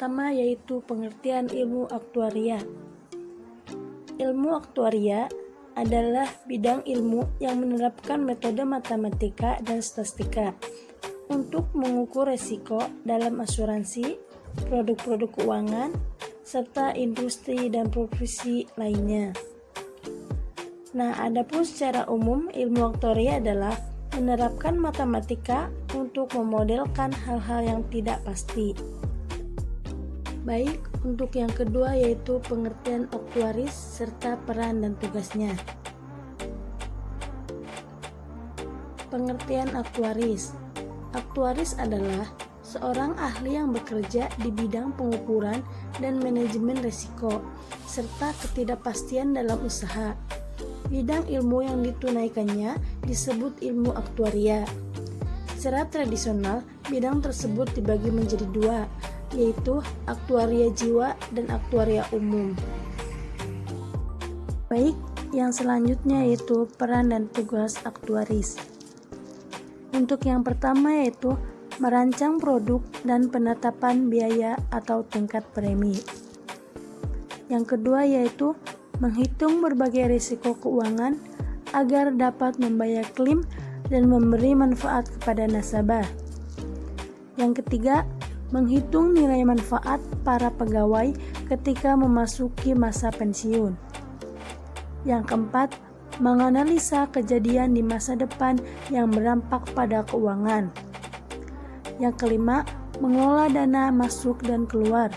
pertama yaitu pengertian ilmu aktuaria. Ilmu aktuaria adalah bidang ilmu yang menerapkan metode matematika dan statistika untuk mengukur risiko dalam asuransi, produk-produk keuangan, serta industri dan profesi lainnya. Nah, adapun secara umum ilmu aktuaria adalah menerapkan matematika untuk memodelkan hal-hal yang tidak pasti. Baik, untuk yang kedua yaitu pengertian aktuaris serta peran dan tugasnya. Pengertian aktuaris. Aktuaris adalah seorang ahli yang bekerja di bidang pengukuran dan manajemen risiko serta ketidakpastian dalam usaha. Bidang ilmu yang ditunaikannya disebut ilmu aktuaria. Secara tradisional, bidang tersebut dibagi menjadi dua, yaitu aktuaria jiwa dan aktuaria umum. Baik, yang selanjutnya yaitu peran dan tugas aktuaris. Untuk yang pertama yaitu merancang produk dan penetapan biaya atau tingkat premi. Yang kedua yaitu menghitung berbagai risiko keuangan agar dapat membayar klaim dan memberi manfaat kepada nasabah. Yang ketiga, menghitung nilai manfaat para pegawai ketika memasuki masa pensiun. Yang keempat, menganalisa kejadian di masa depan yang berdampak pada keuangan. Yang kelima, mengelola dana masuk dan keluar.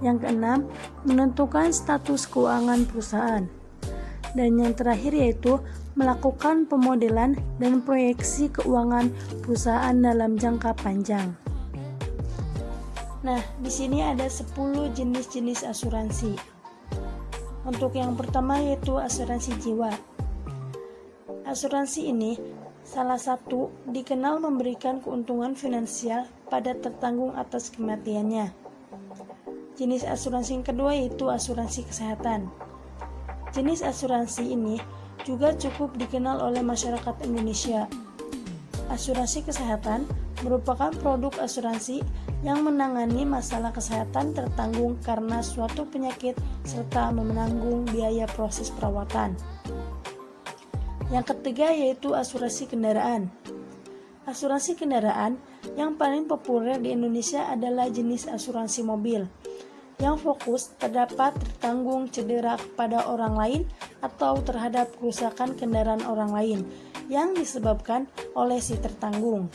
Yang keenam, menentukan status keuangan perusahaan. Dan yang terakhir yaitu melakukan pemodelan dan proyeksi keuangan perusahaan dalam jangka panjang. Nah, di sini ada 10 jenis-jenis asuransi. Untuk yang pertama yaitu asuransi jiwa. Asuransi ini salah satu dikenal memberikan keuntungan finansial pada tertanggung atas kematiannya. Jenis asuransi yang kedua yaitu asuransi kesehatan. Jenis asuransi ini juga cukup dikenal oleh masyarakat Indonesia. Asuransi kesehatan merupakan produk asuransi yang menangani masalah kesehatan tertanggung karena suatu penyakit serta menanggung biaya proses perawatan. Yang ketiga yaitu asuransi kendaraan. Asuransi kendaraan yang paling populer di Indonesia adalah jenis asuransi mobil, yang fokus terdapat tertanggung cedera kepada orang lain atau terhadap kerusakan kendaraan orang lain yang disebabkan oleh si tertanggung.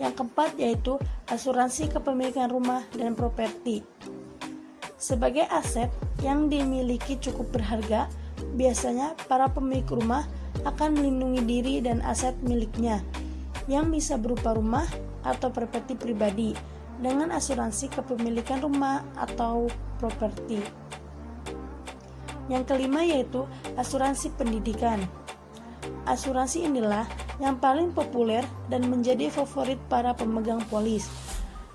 Yang keempat yaitu asuransi kepemilikan rumah dan properti. Sebagai aset yang dimiliki cukup berharga, biasanya para pemilik rumah akan melindungi diri dan aset miliknya yang bisa berupa rumah atau properti pribadi dengan asuransi kepemilikan rumah atau properti. Yang kelima yaitu asuransi pendidikan. Asuransi inilah yang paling populer dan menjadi favorit para pemegang polis.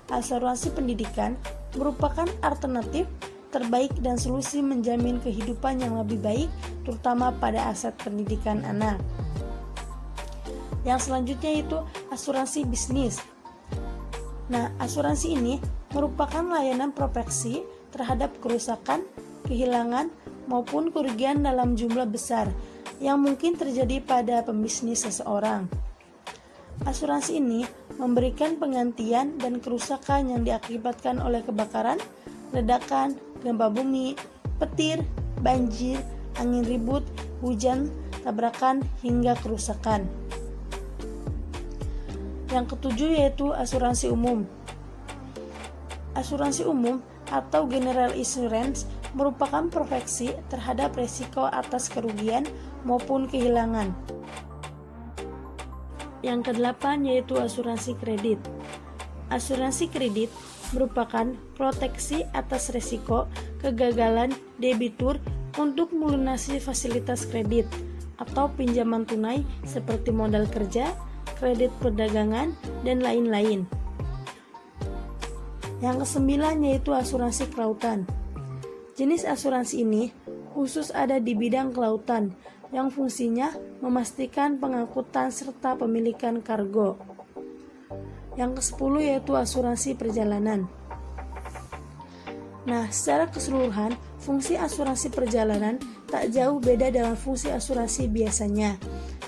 Asuransi pendidikan merupakan alternatif terbaik dan solusi menjamin kehidupan yang lebih baik, terutama pada aset pendidikan anak. Yang selanjutnya yaitu asuransi bisnis. Nah, asuransi ini merupakan layanan proteksi terhadap kerusakan, kehilangan, maupun kerugian dalam jumlah besar yang mungkin terjadi pada pembisnis seseorang. Asuransi ini memberikan penggantian dan kerusakan yang diakibatkan oleh kebakaran, ledakan, gempa bumi, petir, banjir, angin ribut, hujan, tabrakan, hingga kerusakan. Yang ketujuh yaitu asuransi umum. Asuransi umum atau general insurance merupakan proteksi terhadap risiko atas kerugian maupun kehilangan. Yang kedelapan yaitu asuransi kredit. Asuransi kredit merupakan proteksi atas risiko kegagalan debitur untuk melunasi fasilitas kredit atau pinjaman tunai seperti modal kerja, kredit perdagangan, dan lain-lain. Yang kesembilan yaitu asuransi kelautan. Jenis asuransi ini khusus ada di bidang kelautan yang fungsinya memastikan pengangkutan serta pemilikan kargo. Yang ke-10 yaitu asuransi perjalanan. Nah, secara keseluruhan, fungsi asuransi perjalanan tak jauh beda dengan fungsi asuransi biasanya,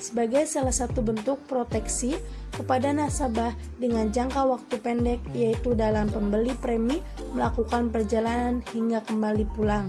sebagai salah satu bentuk proteksi kepada nasabah dengan jangka waktu pendek, yaitu dalam pembeli premi melakukan perjalanan hingga kembali pulang.